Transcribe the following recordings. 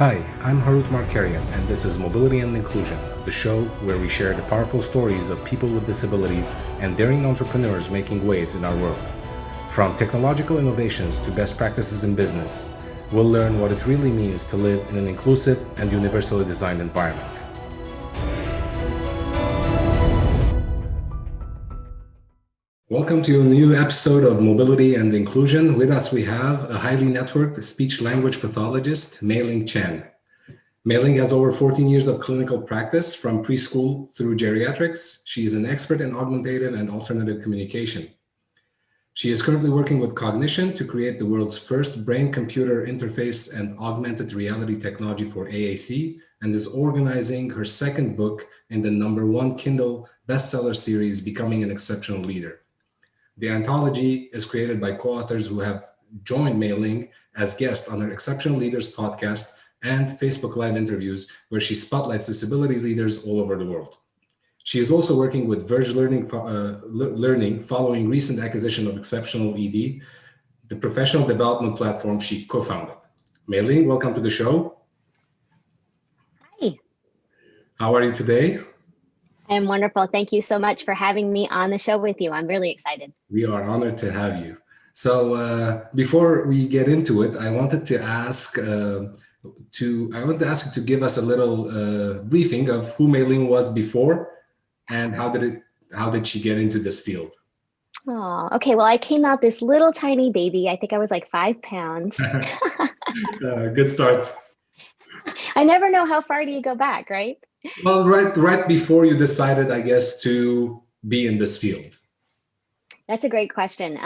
Hi, I'm Harut Markarian, and this is Mobility and Inclusion, the show where we share the powerful stories of people with disabilities and daring entrepreneurs making waves in our world. From technological innovations to best practices in business, we'll learn what it really means to live in an inclusive and universally designed environment. Welcome to a new episode of Mobility and Inclusion. With us, we have a highly networked speech-language pathologist, Mei-Ling Chen. Mei-Ling has over 14 years of clinical practice from preschool through geriatrics. She is an expert in augmentative and alternative communication. She is currently working with Cognition to create the world's first brain-computer interface and augmented reality technology for AAC, and is organizing her second book in the #1 Kindle bestseller series, Becoming an Exceptional Leader. The anthology is created by co-authors who have joined Mei-Ling as guests on her Exceptional Leaders podcast and Facebook Live interviews, where she spotlights disability leaders all over the world. She is also working with Verge Learning following recent acquisition of Exceptional ED, the professional development platform she co-founded. Mei-Ling, welcome to the show. Hi. How are you today? I'm wonderful. Thank you so much for having me on the show with you. I'm really excited. We are honored to have you. So before we get into it, I wanted to ask you to give us a little briefing of who Mei-Ling was before and how did she get into this field? Oh, okay. Well, I came out this little tiny baby. I think I was like 5 pounds. Good start. I never know how far do you go back, right? Well, right before you decided, I guess, to be in this field. That's a great question.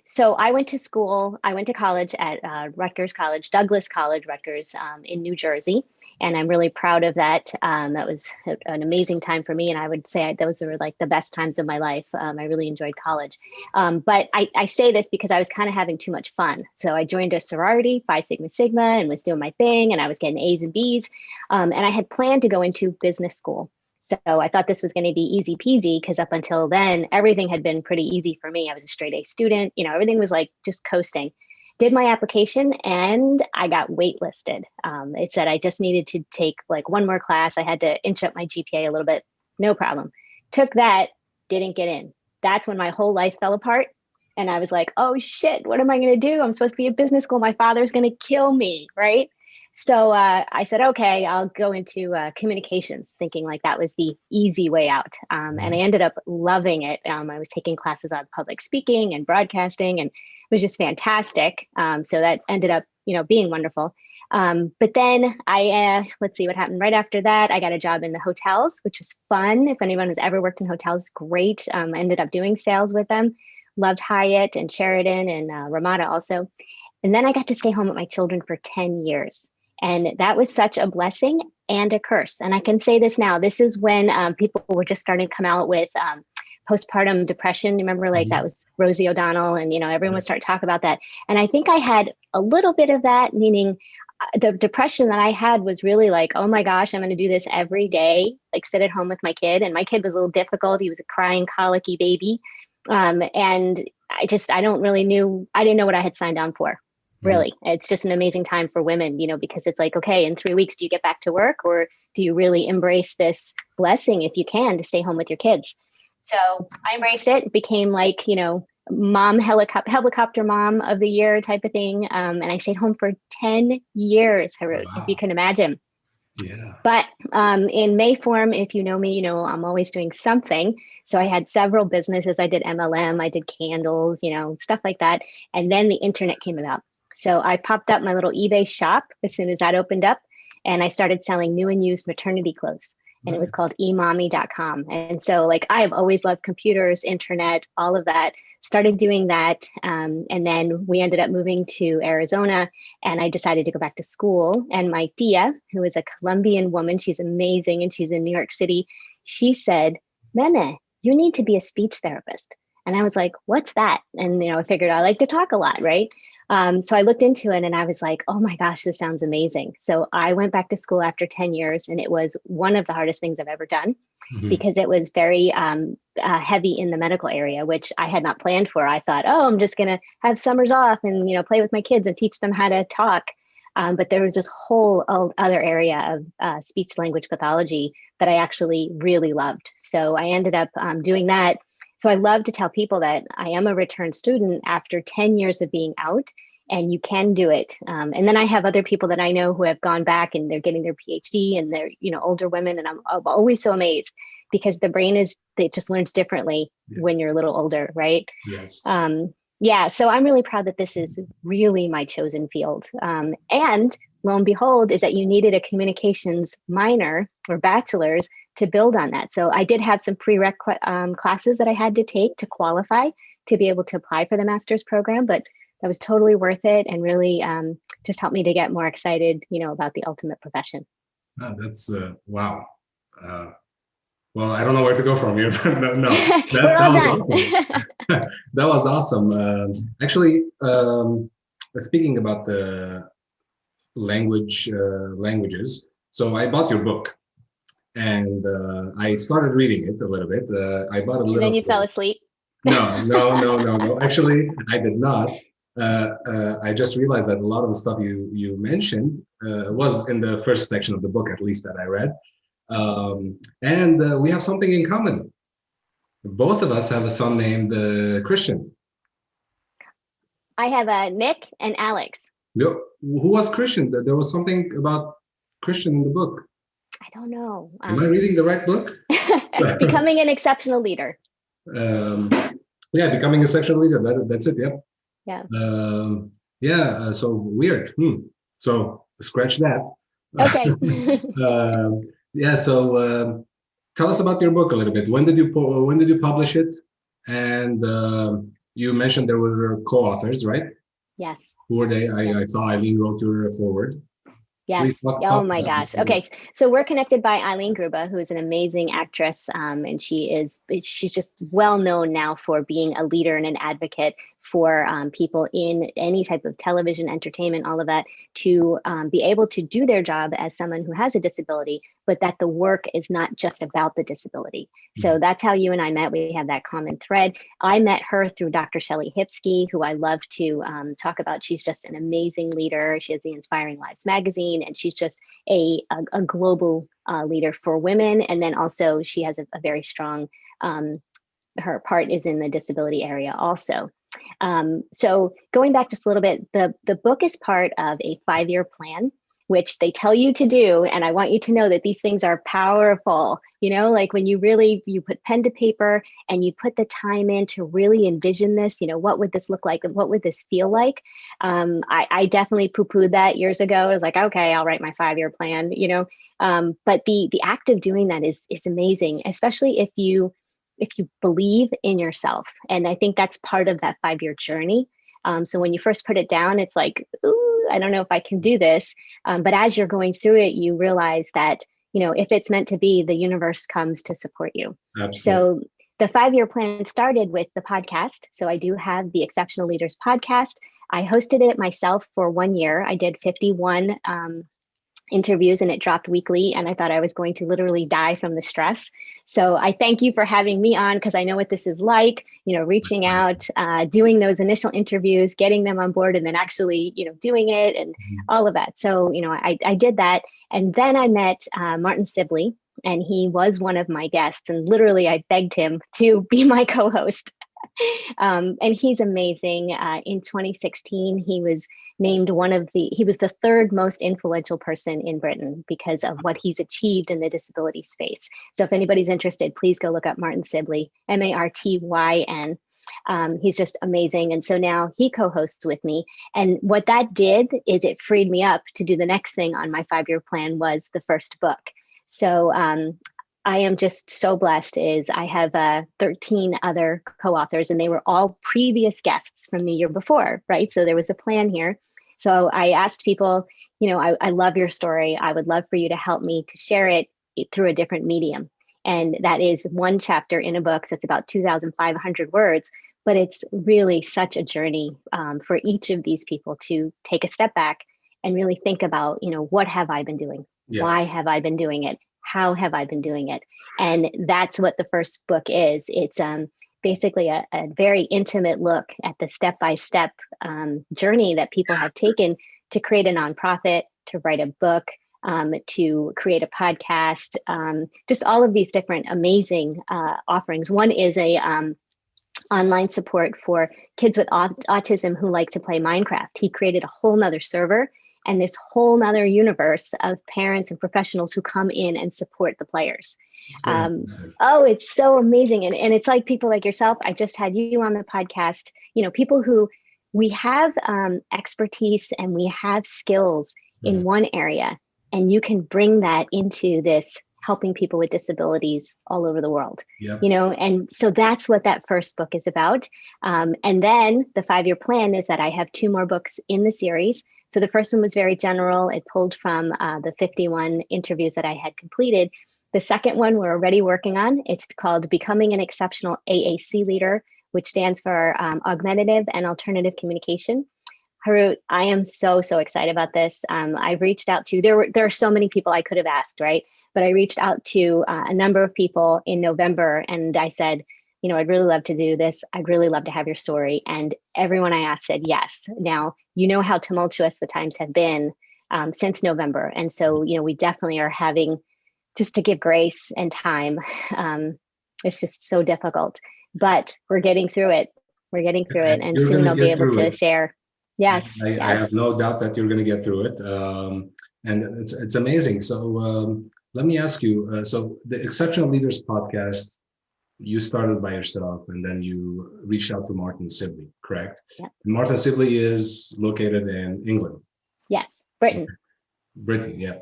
So I went to college at Rutgers College, Douglas College, Rutgers in New Jersey. And I'm really proud of that. That was an amazing time for me. And I would say those were like the best times of my life. I really enjoyed college. But I say this because I was kind of having too much fun. So I joined a sorority, Phi Sigma Sigma, and was doing my thing. And I was getting A's and B's. And I had planned to go into business school. So I thought this was going to be easy peasy because up until then, everything had been pretty easy for me. I was a straight A student, everything was like just coasting. Did my application and I got waitlisted. It said I just needed to take like one more class. I had to inch up my GPA a little bit. No problem. Took that, didn't get in. That's when my whole life fell apart. And I was like, oh shit, what am I going to do? I'm supposed to be at business school. My father's going to kill me, right? So I said, okay, I'll go into communications, thinking like that was the easy way out. And I ended up loving it. I was taking classes on public speaking and broadcasting, and it was just fantastic. So that ended up, being wonderful. But then let's see what happened right after that. I got a job in the hotels, which was fun. If anyone has ever worked in hotels, great. I ended up doing sales with them. Loved Hyatt and Sheraton and Ramada also. And then I got to stay home with my children for 10 years. And that was such a blessing and a curse. And I can say this now, this is when people were just starting to come out with postpartum depression. Remember, like that was Rosie O'Donnell and, everyone would start to talk about that. And I think I had a little bit of that, meaning the depression that I had was really like, oh my gosh, I'm going to do this every day, like sit at home with my kid. And my kid was a little difficult. He was a crying, colicky baby. And I didn't know what I had signed on for. Really, it's just an amazing time for women, because it's like, okay, in 3 weeks, do you get back to work or do you really embrace this blessing if you can to stay home with your kids? So I embraced it, became like, mom helicopter mom of the year type of thing. And I stayed home for 10 years, Harut, if you can imagine. Yeah. But in May form, if you know me, I'm always doing something. So I had several businesses. I did MLM, I did candles, stuff like that. And then the internet came about. So I popped up my little eBay shop as soon as that opened up, and I started selling new and used maternity clothes. And It was called emommy.com. And so like I have always loved computers, internet, all of that. Started doing that. And then we ended up moving to Arizona, and I decided to go back to school. And my tia, who is a Colombian woman, she's amazing, and she's in New York City. She said, Meme, you need to be a speech therapist. And I was like, what's that? And, I figured I like to talk a lot, right? So I looked into it and I was like, oh my gosh, this sounds amazing. So I went back to school after 10 years, and it was one of the hardest things I've ever done because it was very heavy in the medical area, which I had not planned for. I thought, oh, I'm just going to have summers off and, play with my kids and teach them how to talk. But there was this whole other area of speech language pathology that I actually really loved. So I ended up doing that. So I love to tell people that I am a return student after 10 years of being out, and you can do it. And then I have other people that I know who have gone back and they're getting their PhD, and they're, older women. And I'm always so amazed, because the brain it just learns differently when you're a little older, right? Yes. Yeah, so I'm really proud that this is really my chosen field. And lo and behold, is that you needed a communications minor or bachelor's to build on that. So I did have some prereq classes that I had to take to qualify to be able to apply for the master's program, but that was totally worth it, and really just helped me to get more excited, about the ultimate profession. Oh, that's wow. Well, I don't know where to go from here, but no, We're all was done. awesome. That was awesome. Actually, speaking about the languages, so I bought your book, and I started reading it a little bit. I bought a And little. then you fell asleep. No. Actually, I did not. I just realized that a lot of the stuff you mentioned was in the first section of the book, at least that I read. And we have something in common. Both of us have a son named Christian. I have Nick and Alex. Who was Christian? There was something about Christian in the book. I don't know. Am I reading the right book? Becoming an exceptional leader. Yeah, becoming a section leader. That's it. Yep. Yeah. So weird. So scratch that. Okay. Yeah. So tell us about your book a little bit. When did you publish it? And you mentioned there were co-authors, right? Yes. Who were they? Yes. I saw Eileen wrote your forward. Yes. Oh my gosh. Okay. So we're connected by Eileen Gruba, who is an amazing actress. And she's just well known now for being a leader and an advocate for people in any type of television, entertainment, all of that, to be able to do their job as someone who has a disability, but that the work is not just about the disability. So that's how you and I met. We have that common thread. I met her through Dr. Shelley Hipsky, who I love to talk about. She's just an amazing leader. She has the Inspiring Lives magazine, and she's just a global leader for women. And then also she has a very strong, her part is in the disability area also. So going back just a little bit, the book is part of a 5-year plan, which they tell you to do. And I want you to know that these things are powerful, like when you put pen to paper and you put the time in to really envision this, what would this look like? And what would this feel like? I definitely poo-pooed that years ago. I was like, okay, I'll write my 5-year plan, but the act of doing that is amazing, especially if you believe in yourself. And I think that's part of that 5-year journey. So when you first put it down, it's like, ooh, I don't know if I can do this. But as you're going through it, you realize that, if it's meant to be, the universe comes to support you. Absolutely. So the 5-year plan started with the podcast. So I do have the Exceptional Leaders podcast. I hosted it myself for 1 year. I did 51 interviews, and it dropped weekly, and I thought I was going to literally die from the stress. So I thank you for having me on, because I know what this is like, reaching out, doing those initial interviews, getting them on board, and then actually, doing it and all of that. So, I did that. And then I met Martin Sibley, and he was one of my guests, and literally I begged him to be my co-host. And he's amazing. In 2016, he was named he was the 3rd most influential person in Britain because of what he's achieved in the disability space. So if anybody's interested, please go look up Martin Sibley, Martyn. He's just amazing. And so now he co-hosts with me. And what that did is it freed me up to do the next thing on my 5-year plan, was the first book. So I am just so blessed. I have 13 other co-authors, and they were all previous guests from the year before, right? So there was a plan here. So I asked people, I love your story. I would love for you to help me to share it through a different medium. And that is one chapter in a book. So it's about 2,500 words, but it's really such a journey for each of these people to take a step back and really think about, what have I been doing? Yeah. Why have I been doing it? How have I been doing it? And that's what the first book is. It's basically a very intimate look at the step-by-step journey that people have taken to create a nonprofit, to write a book, to create a podcast, just all of these different amazing offerings. One is a online support for kids with autism who like to play Minecraft. He created a whole nother server and this whole nother universe of parents and professionals who come in and support the players. Oh, it's so amazing. And it's like people like yourself. I just had you on the podcast, people who we have expertise and we have skills in one area, and you can bring that into this helping people with disabilities all over the world. Yep. And so that's what that first book is about. And then the 5-year plan is that I have 2 more books in the series. So the first one was very general. It pulled from the 51 interviews that I had completed. The second one we're already working on. It's called Becoming an Exceptional AAC Leader, which stands for Augmentative and Alternative Communication. Harut, I am so excited about this. I've reached out to, there are so many people I could have asked, right? But I reached out to a number of people in November and I said, I'd really love to do this. I'd really love to have your story. And everyone I asked said yes. Now, how tumultuous the times have been since November. And so, we definitely are having, just to give grace and time, it's just so difficult, but we're getting through it. And soon I'll be able to share. Yes. I have no doubt that you're going to get through it. And it's amazing. So let me ask you, so the Exceptional Leaders podcast, you started by yourself and then you reached out to Martin Sibley, correct? Yeah. Martin Sibley is located in England. Yes, Britain, yeah.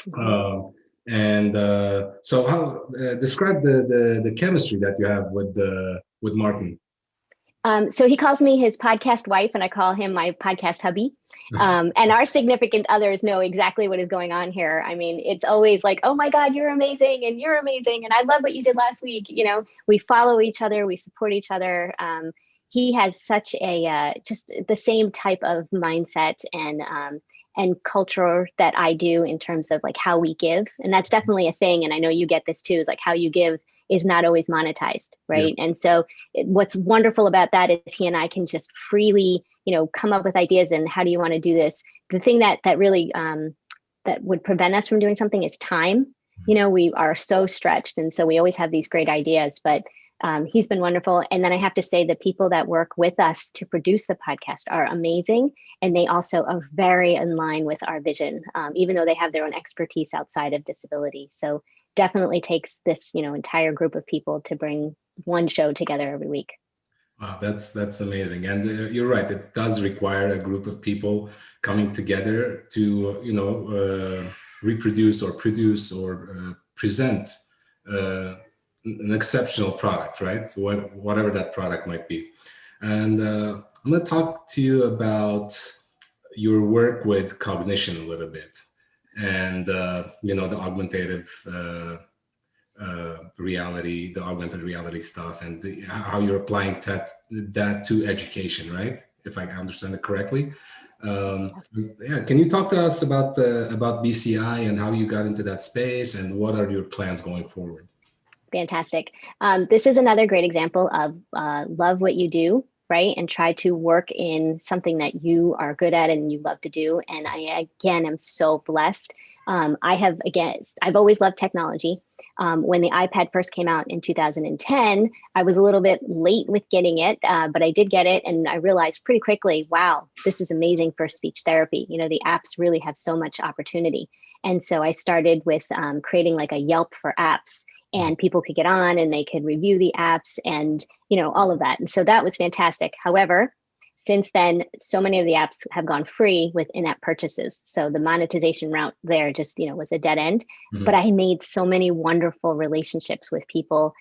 So how describe the chemistry that you have with Martin? So he calls me his podcast wife and I call him my podcast hubby. And our significant others know exactly what is going on here. I mean, it's always like, oh my God, you're amazing. And you're amazing. And I love what you did last week. We follow each other, we support each other. He has such a, just the same type of mindset and culture that I do in terms of like how we give. And that's definitely a thing. And I know you get this too, is like how you give is not always monetized, right? Yeah. And so what's wonderful about that is he and I can just freely, come up with ideas and how do you want to do this? The thing that really that would prevent us from doing something is time. We are so stretched, and so we always have these great ideas, but he's been wonderful. And then I have to say the people that work with us to produce the podcast are amazing. And they also are very in line with our vision, even though they have their own expertise outside of disability. So definitely takes this, entire group of people to bring one show together every week. Wow, that's amazing. And you're right. It does require a group of people coming together to, reproduce or produce or present an exceptional product, right? Whatever that product might be. And I'm going to talk to you about your work with cognition a little bit, and the augmentative reality, the augmented reality stuff, and how you're applying that to education, right? If I understand it correctly. Can you talk to us about BCI and how you got into that space and what are your plans going forward? Fantastic. This is another great example of love what you do, right? And try to work in something that you are good at and you love to do. And I, again, am so blessed. I've always loved technology. When the iPad first came out in 2010, I was a little bit late with getting it, but I did get it. And I realized pretty quickly, wow, this is amazing for speech therapy. The apps really have so much opportunity. And so I started with creating like a Yelp for apps. And people could get on and they could review the apps and, all of that. And so that was fantastic. However, since then, so many of the apps have gone free with in-app purchases. So the monetization route there just, was a dead end. Mm-hmm. But I made so many wonderful relationships with people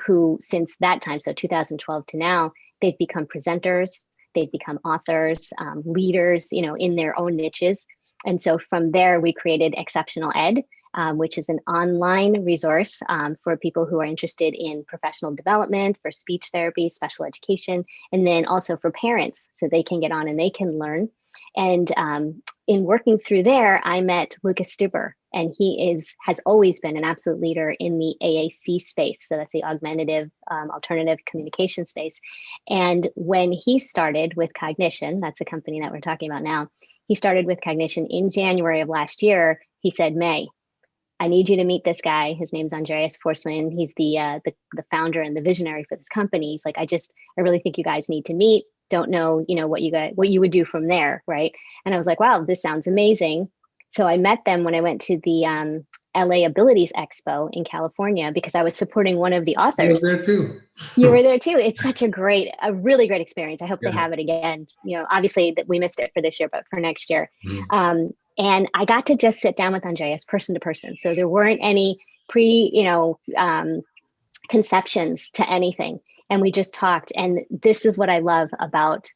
who, since that time, so 2012 to now, they've become presenters, they've become authors, leaders, in their own niches. And so from there, we created Exceptional Ed, which is an online resource for people who are interested in professional development, for speech therapy, special education, and then also for parents, so they can get on and they can learn. And in working through there, I met Lucas Stuber, and he has always been an absolute leader in the AAC space. So that's the augmentative, alternative communication space. And when he started with Cognition, that's the company that we're talking about now, He started with Cognition in January of last year. He said, May, I need you to meet this guy. His name's Andreas Forslund. He's the founder and the visionary for this company. He's like, I really think you guys need to meet. Don't know, what you would do from there, right? And I was like, wow, this sounds amazing. So I met them when I went to the LA Abilities Expo in California because I was supporting one of the authors. I was there too. You were there too. It's such a really great experience. I hope they Yeah. have it again. Obviously that we missed it for this year, but for next year. Mm. And I got to just sit down with Andreas person to person. So there weren't any conceptions to anything. And we just talked. And this is what I love about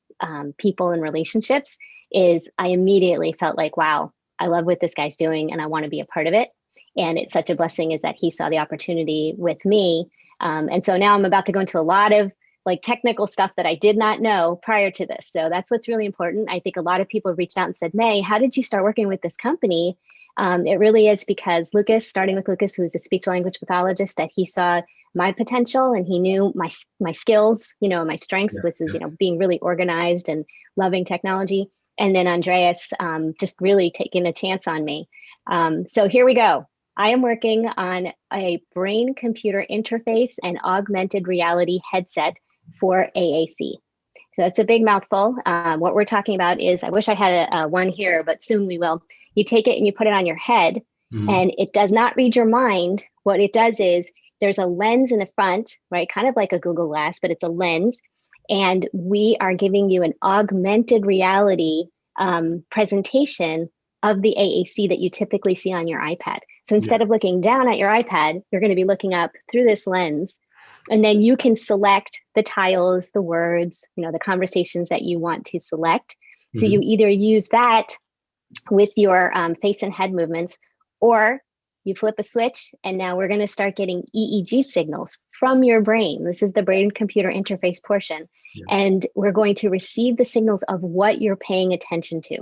people and relationships is I immediately felt like, wow, I love what this guy's doing and I want to be a part of it. And it's such a blessing is that he saw the opportunity with me. And so now I'm about to go into a lot of technical stuff that I did not know prior to this. So that's what's really important. I think a lot of people reached out and said, May, how did you start working with this company? It really is because starting with Lucas, who's a speech language pathologist, that he saw my potential and he knew my skills, my strengths, which is, being really organized and loving technology. And then Andreas just really taking a chance on me. So here we go. I am working on a brain-computer interface and augmented reality headset for AAC. So it's a big mouthful. What we're talking about is, I wish I had a one here, but soon we will. You take it and you put it on your head, and it does not read your mind. What it does is there's a lens in the front, right? Kind of like a Google Glass, but it's a lens. And we are giving you an augmented reality presentation of the AAC that you typically see on your iPad. So instead of looking down at your iPad, you're going to be looking up through this lens. And then you can select the tiles, the words, the conversations that you want to select. So you either use that with your face and head movements, or you flip a switch and now we're going to start getting EEG signals from your brain. This is the brain computer interface portion. And we're going to receive the signals of what you're paying attention to.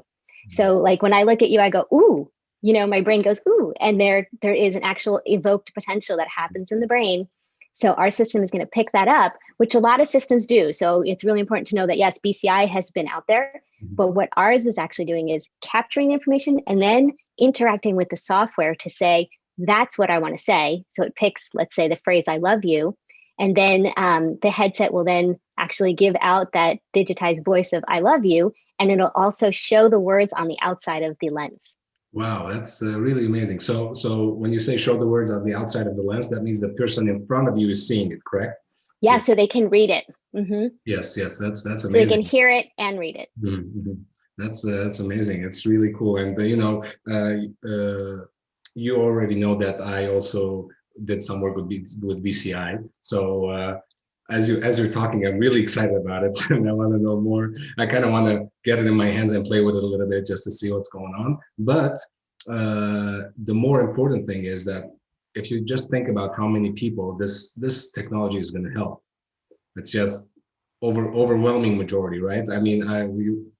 So when I look at you, I go, ooh, my brain goes, ooh, and there is an actual evoked potential that happens in the brain. So our system is going to pick that up, which a lot of systems do. So it's really important to know that, yes, BCI has been out there, but what ours is actually doing is capturing the information and then interacting with the software to say, that's what I want to say. So it picks, let's say, the phrase, I love you. And then the headset will then actually give out that digitized voice of I love you. And it'll also show the words on the outside of the lens. Wow, that's really amazing. So when you say show the words on the outside of the lens, that means the person in front of you is seeing it, correct? Yeah, so they can read it. Yes, that's amazing. So they can hear it and read it. That's amazing. It's really cool. And you already know that I also did some work with BCI. So as you're talking, I'm really excited about it, and I want to know more. I kind of want to get it in my hands and play with it a little bit just to see what's going on. But the more important thing is that if you just think about how many people this technology is going to help, it's just overwhelming majority, right? I mean,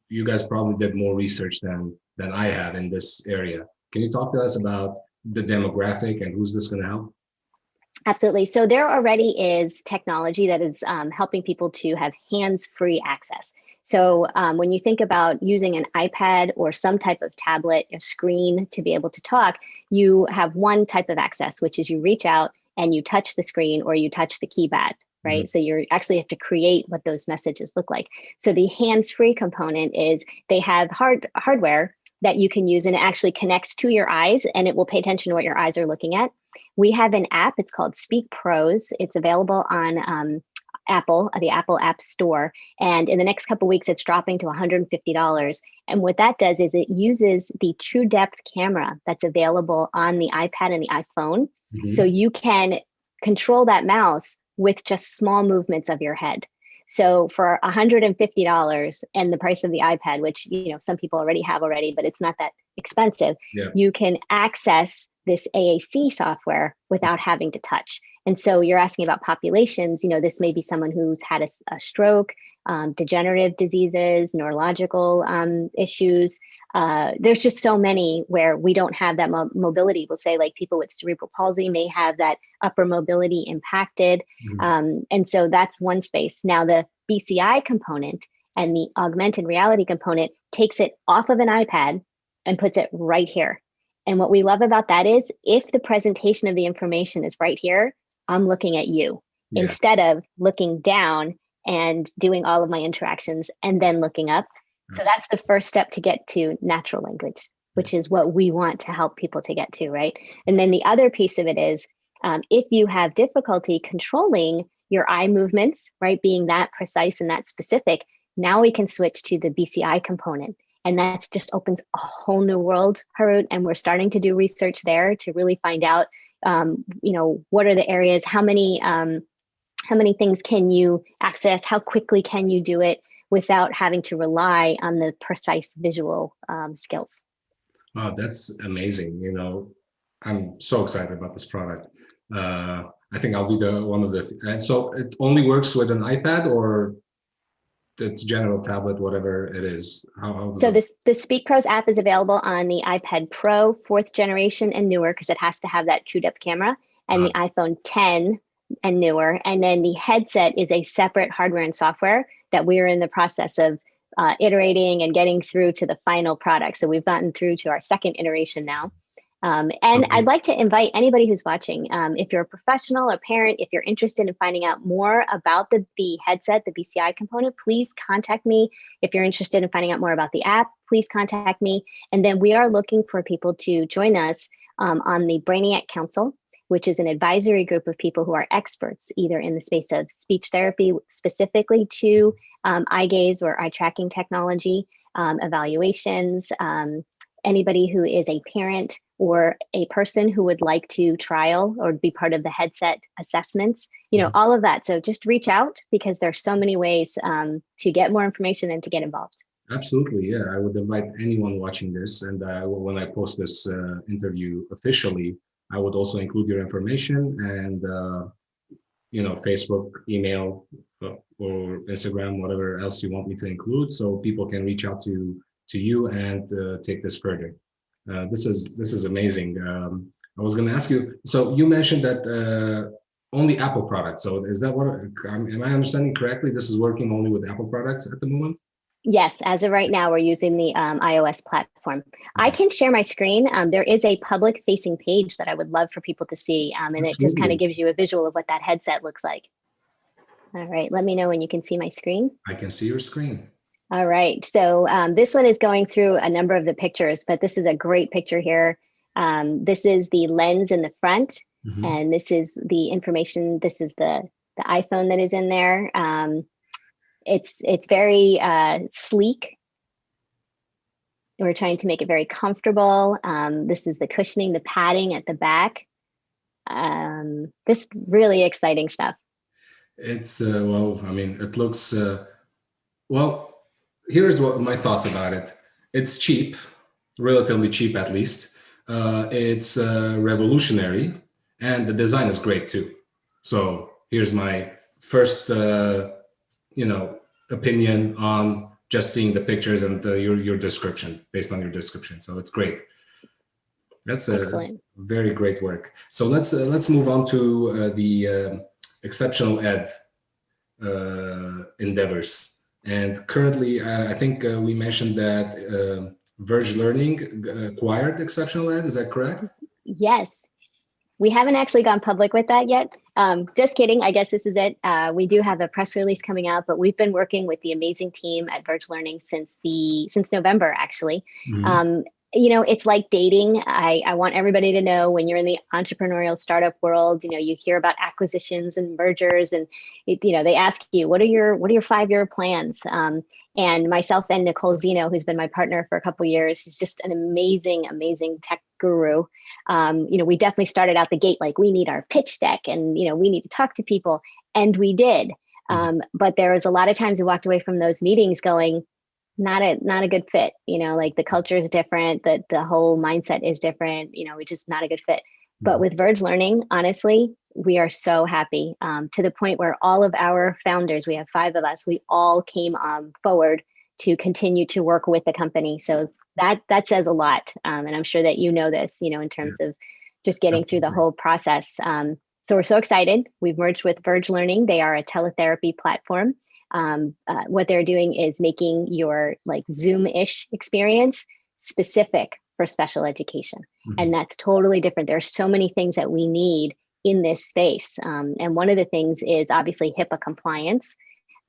you guys probably did more research than I have in this area. Can you talk to us about the demographic and who's this going to help? Absolutely. So there already is technology that is helping people to have hands-free access. So when you think about using an iPad or some type of tablet or screen to be able to talk, you have one type of access, which is you reach out and you touch the screen or you touch the keypad, right? So you actually have to create what those messages look like. So the hands-free component is they have hardware that you can use, and it actually connects to your eyes and it will pay attention to what your eyes are looking at. We have an app, it's called Speak Pros. It's available on Apple, the Apple App Store. And in the next couple of weeks, it's dropping to $150. And what that does is it uses the true depth camera that's available on the iPad and the iPhone. So you can control that mouse with just small movements of your head. So for $150 and the price of the iPad, which some people already have, but it's not that expensive, you can access this AAC software without having to touch. And so you're asking about populations, this may be someone who's had a stroke, degenerative diseases, neurological issues. There's just so many where we don't have that mobility. We'll say like people with cerebral palsy may have that upper mobility impacted. And so that's one space. Now the BCI component And the augmented reality component takes it off of an iPad and puts it right here. And what we love about that is if the presentation of the information is right here, I'm looking at you instead of looking down and doing all of my interactions and then looking up. So that's the first step to get to natural language, which is what we want to help people to get to, right? And then the other piece of it is if you have difficulty controlling your eye movements, right, being that precise and that specific, now we can switch to the BCI component. And that just opens a whole new world, Harut. And we're starting to do research there to really find out, what are the areas, how many things can you access, how quickly can you do it without having to rely on the precise visual skills. Oh, that's amazing. I'm so excited about this product. I think I'll be one of the, and so it only works with an iPad or it's general tablet, whatever it is. So the Speak Pros app is available on the iPad Pro 4th generation and newer, because it has to have that true depth camera, and the iPhone 10 and newer. And then the headset is a separate hardware and software that we're in the process of iterating and getting through to the final product. So we've gotten through to our second iteration now. And I'd like to invite anybody who's watching, if you're a professional or parent, if you're interested in finding out more about the headset, the BCI component, please contact me. If you're interested in finding out more about the app, please contact me. And then we are looking for people to join us on the Brainiac Council, which is an advisory group of people who are experts, either in the space of speech therapy, specifically to eye gaze or eye tracking technology, evaluations, anybody who is a parent or a person who would like to trial or be part of the headset assessments, all of that. So just reach out, because there's so many ways to get more information and to get involved. Absolutely, yeah. I would invite anyone watching this, and when I post this interview officially, I would also include your information and Facebook, email, or Instagram, whatever else you want me to include, so people can reach out to you and take this further. This is amazing. I was going to ask you. So you mentioned that only Apple products. So is that what? Am I understanding correctly? This is working only with Apple products at the moment. Yes, as of right now, we're using the iOS platform. I can share my screen. There is a public-facing page that I would love for people to see, and Absolutely. It just kind of gives you a visual of what that headset looks like. All right, let me know when you can see my screen. I can see your screen. All right, so this one is going through a number of the pictures, but this is a great picture here. This is the lens in the front, and this is the information. This is the iPhone that is in there. It's very sleek. We're trying to make it very comfortable. This is the cushioning, the padding at the back. This really exciting stuff. It's it looks here's what my thoughts about it. It's cheap, relatively cheap at least. It's revolutionary, and the design is great too. So here's my first opinion on just seeing the pictures and your description, based on your description. So it's great. That's very great work. So let's move on to the exceptional ed endeavors. And currently, I think we mentioned that Verge Learning acquired exceptional ed. Is that correct? Yes. We haven't actually gone public with that yet. Just kidding. I guess this is it. We do have a press release coming out, but we've been working with the amazing team at Verge Learning since November, actually. It's like dating. I want everybody to know, when you're in the entrepreneurial startup world, you hear about acquisitions and mergers, and they ask you, what are your 5-year plans? And myself and Nicole Zeno, who's been my partner for a couple of years, she's just an amazing, amazing tech guru. We definitely started out the gate like, we need our pitch deck, and we need to talk to people, and we did. But there was a lot of times we walked away from those meetings going, not a good fit. Like the culture is different, the whole mindset is different. It's just not a good fit. But with Verge Learning, honestly, we are so happy, to the point where all of our founders, we have 5 of us, we all came forward to continue to work with the company. So that says a lot. And I'm sure that this, in terms of just getting through the whole process. So we're so excited. We've merged with Verge Learning. They are a teletherapy platform. what they're doing is making your like Zoom-ish experience specific for special education. Mhm. And that's totally different. There's so many things that we need in this space. And one of the things is obviously HIPAA compliance.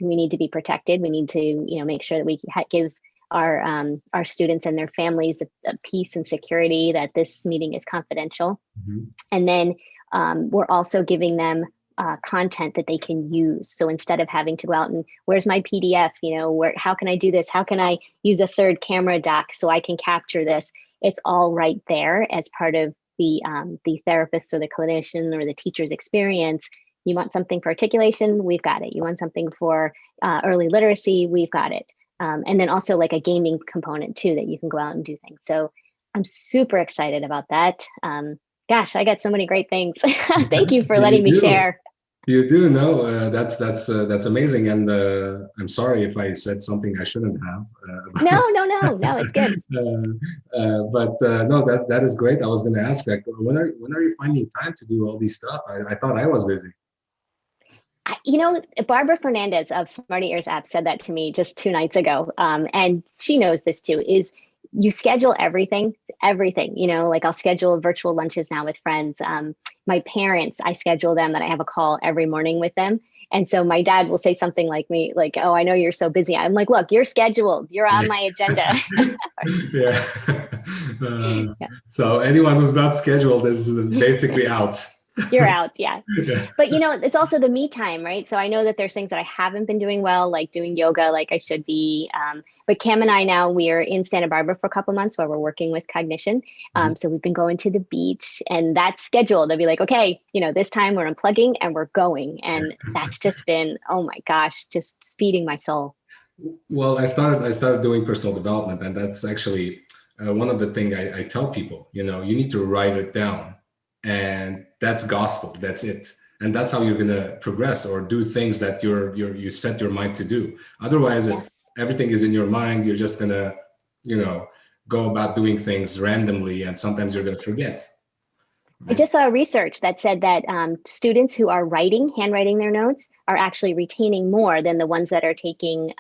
We need to be protected. We need to, make sure that we give our students and their families the peace and security that this meeting is confidential. Mhm. And then we're also giving them content that they can use. So instead of having to go out and where's my PDF, how can I do this? How can I use a third camera doc so I can capture this? It's all right there as part of the therapist or the clinician or the teacher's experience. You want something for articulation? We've got it. You want something for early literacy? We've got it. And then also like a gaming component too, that you can go out and do things. So I'm super excited about that. Gosh, I got so many great things. Thank you for letting me share. You do know that's amazing, and I'm sorry if I said something I shouldn't have. No, it's good. But no, that is great. I was going to ask, like, when are you finding time to do all these stuff? I thought I was busy. Barbara Fernandez of Smarty Ears app said that to me just 2 nights ago, and she knows this too. Is you schedule everything, like I'll schedule virtual lunches now with friends. My parents, I schedule them that I have a call every morning with them. And so my dad will say something like oh, I know you're so busy. I'm like, look, you're scheduled. You're on my agenda. Yeah. So anyone who's not scheduled is basically out. You're out, yeah. Yeah. But it's also the me time, right? So I know that there's things that I haven't been doing well, like doing yoga like I should be. But Cam and I now, we are in Santa Barbara for a couple months where we're working with cognition. So we've been going to the beach, and that's scheduled. They'll be like, okay, this time we're unplugging and we're going. And that's just been, oh my gosh, just feeding my soul. Well, I started doing personal development, and that's actually one of the things I tell people. You need to write it down. And that's gospel. That's it. And that's how you're gonna progress or do things that you set your mind to do. Otherwise, if everything is in your mind, you're just gonna, go about doing things randomly, and sometimes you're gonna forget. I just saw research that said that students who are handwriting their notes are actually retaining more than the ones that are taking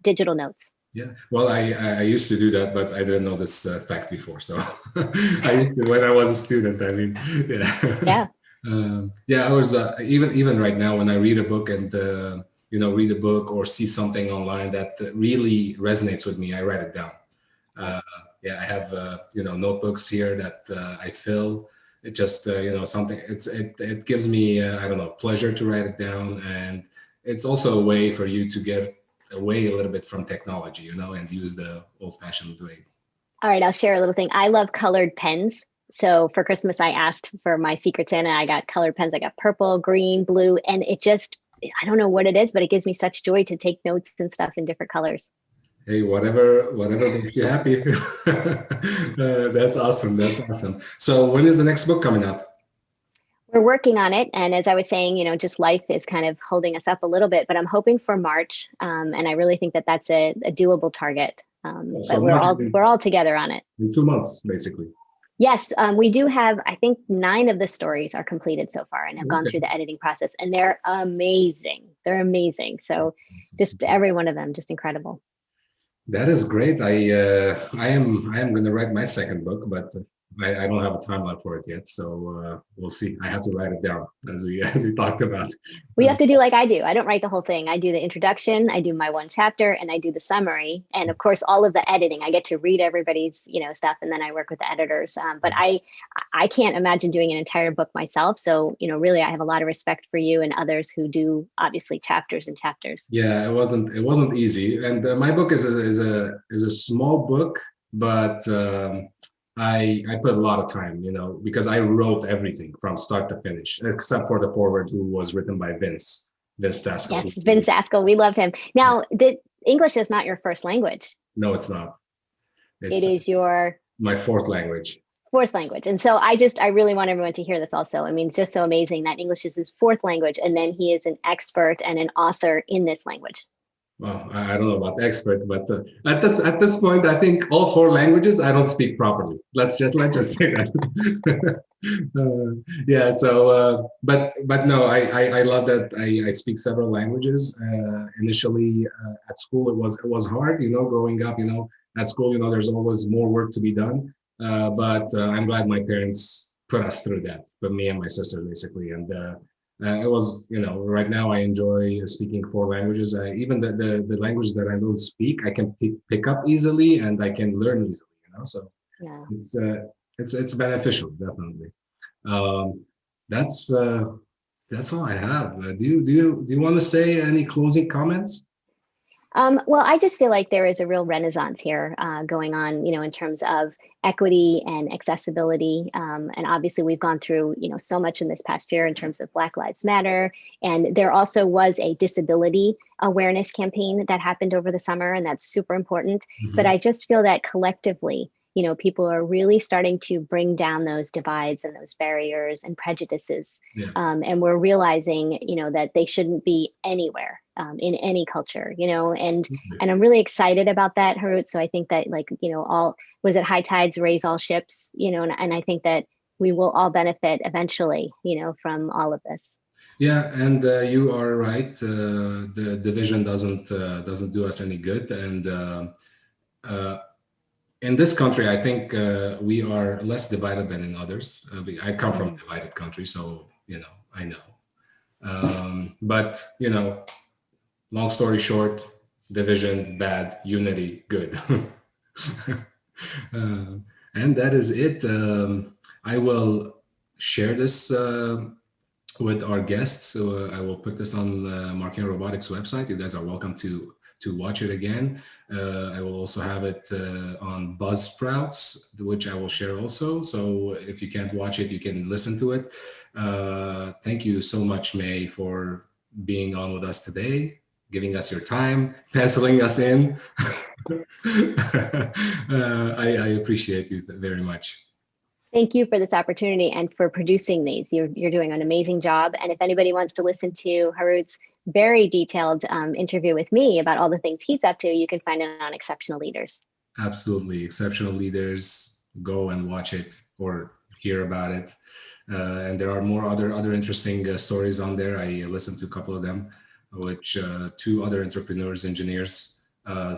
digital notes. Yeah, well, I used to do that, but I didn't know this fact before. So I used to when I was a student. I mean, yeah, yeah. I was even right now when I read a book and read a book or see something online that really resonates with me, I write it down. Yeah, I have notebooks here that I fill. It just something. It gives me I don't know, pleasure to write it down, and it's also a way for you to get away a little bit from technology, and use the old-fashioned way. All right, I'll share a little thing. I love colored pens. So for Christmas, I asked for my Secret Santa. I got colored pens. I got purple, green, blue, and it just, I don't know what it is, but it gives me such joy to take notes and stuff in different colors. Hey, whatever makes you happy. That's awesome. That's awesome. So when is the next book coming out? We're working on it. And as I was saying, just life is kind of holding us up a little bit, but I'm hoping for March. And I really think that that's a doable target. So but we're all together on it. In 2 months, basically. Yes, we do have, I think 9 of the stories are completed so far and have gone through the editing process, and they're amazing. They're amazing. So just every one of them, just incredible. That is great. I am going to write my second book, but I don't have a timeline for it yet, so we'll see. I have to write it down as we talked about. We have to do like I do. I don't write the whole thing. I do the introduction, I do my 1 chapter, and I do the summary, and of course all of the editing. I get to read everybody's stuff, and then I work with the editors. But I can't imagine doing an entire book myself. So really, I have a lot of respect for you and others who do obviously chapters and chapters. Yeah, it wasn't easy, and my book is a small book, but. I put a lot of time, because I wrote everything from start to finish, except for the foreword, who was written by Vince Daskal. Yes, Vince Daskal. We love him. Now, English is not your first language. No, it's not. It is my 4th language. 4th language. And so I really want everyone to hear this also. I mean, it's just so amazing that English is his 4th language, and then he is an expert and an author in this language. Well, I don't know about expert, but at this point, I think all four languages I don't speak properly. Let's just say that. Yeah. So, but no, I love that I speak several languages. Initially, at school, it was hard. Growing up, at school, there's always more work to be done. But I'm glad my parents put us through that, but me and my sister basically, and it was, right now I enjoy speaking four languages. Even the language that I don't speak, I can pick up easily and I can learn easily. So Yeah. it's beneficial, definitely. Um, that's that's all I have. Do you want to say any closing comments? Well, I just feel like there is a real renaissance here going on, in terms of equity and accessibility. And obviously, we've gone through, so much in this past year in terms of Black Lives Matter. And there also was a disability awareness campaign that happened over the summer, and that's super important. But Mhm. I just feel that collectively, people are really starting to bring down those divides and those barriers and prejudices. Yeah. And we're realizing, that they shouldn't be anywhere in any culture, and I'm really excited about that, Harut. So I think that, like, all was it high tides raise all ships, and I think that we will all benefit eventually, from all of this. Yeah, and you are right. The division doesn't do us any good, and uh, in this country, I think we are less divided than in others. I come from a Mhm. divided country, so I know. But long story short, division bad, unity good. And that is it. I will share this with our guests. So I will put this on Marketing Robotics website. You guys are welcome to watch it again. I will also have it on Buzzsprouts, which I will share also. So if you can't watch it, you can listen to it. Thank you so much, May, for being on with us today, giving us your time, penciling us in. I appreciate you very much. Thank you for this opportunity and for producing these. You're doing an amazing job. And if anybody wants to listen to Harut's very detailed interview with me about all the things he's up to, you can find it on Exceptional Leaders. Absolutely. Exceptional leaders. Go and watch it or hear about it. And there are more other interesting stories on there. I listened to a couple of them, which two other entrepreneurs, engineers,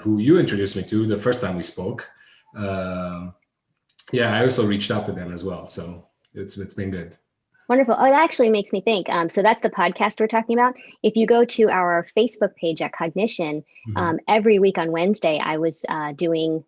who you introduced me to the first time we spoke. Yeah, I also reached out to them as well. So it's been good. Wonderful. Oh, it actually makes me think. So that's the podcast we're talking about. If you go to our Facebook page at Cognition, Mhm. every week on Wednesday, I was doing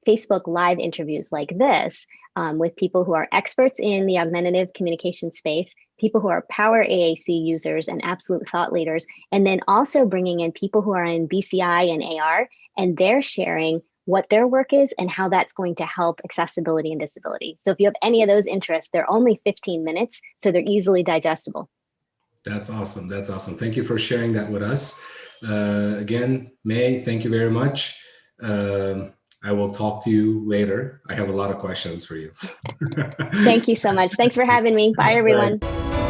Facebook live interviews like this with people who are experts in the augmentative communication space, people who are Power AAC users and absolute thought leaders, and then also bringing in people who are in BCI and AR, and they're sharing what their work is and how that's going to help accessibility and disability. So if you have any of those interests, they're only 15 minutes, so they're easily digestible. That's awesome. That's awesome. Thank you for sharing that with us. Again, May, thank you very much. I will talk to you later. I have a lot of questions for you. Thank you so much. Thanks for having me. Bye, All right. everyone.